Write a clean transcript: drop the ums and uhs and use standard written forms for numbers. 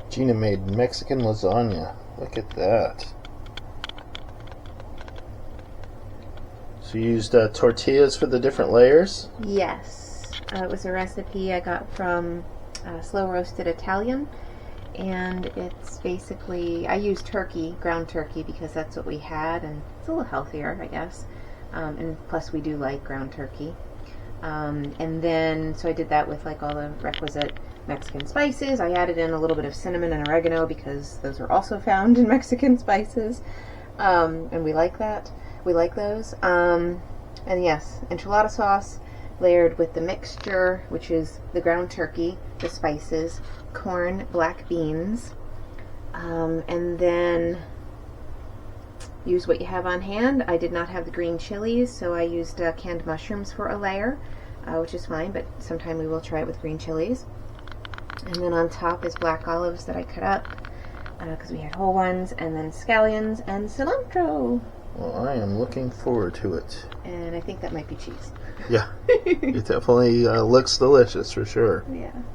Gina made Mexican lasagna. Look at that. So you used tortillas for the different layers? Yes. It was a recipe I got from Slow Roasted Italian. And it's basically, I use turkey, ground turkey, because that's what we had, and it's a little healthier, I guess. And plus we do like ground turkey. And then, so I did that with like all the requisite Mexican spices. I added in a little bit of cinnamon and oregano because those are also found in Mexican spices. And we like that. We like those. And yes, enchilada sauce layered with the mixture, which is the ground turkey, the spices, corn, black beans, and then use what you have on hand. I did not have the green chilies, so I used canned mushrooms for a layer, which is fine, but sometime we will try it with green chilies. And then on top is black olives that I cut up, because we had whole ones, and then scallions and cilantro. Well, I am looking forward to it. And I think that might be cheese. Yeah, it definitely looks delicious for sure. Yeah.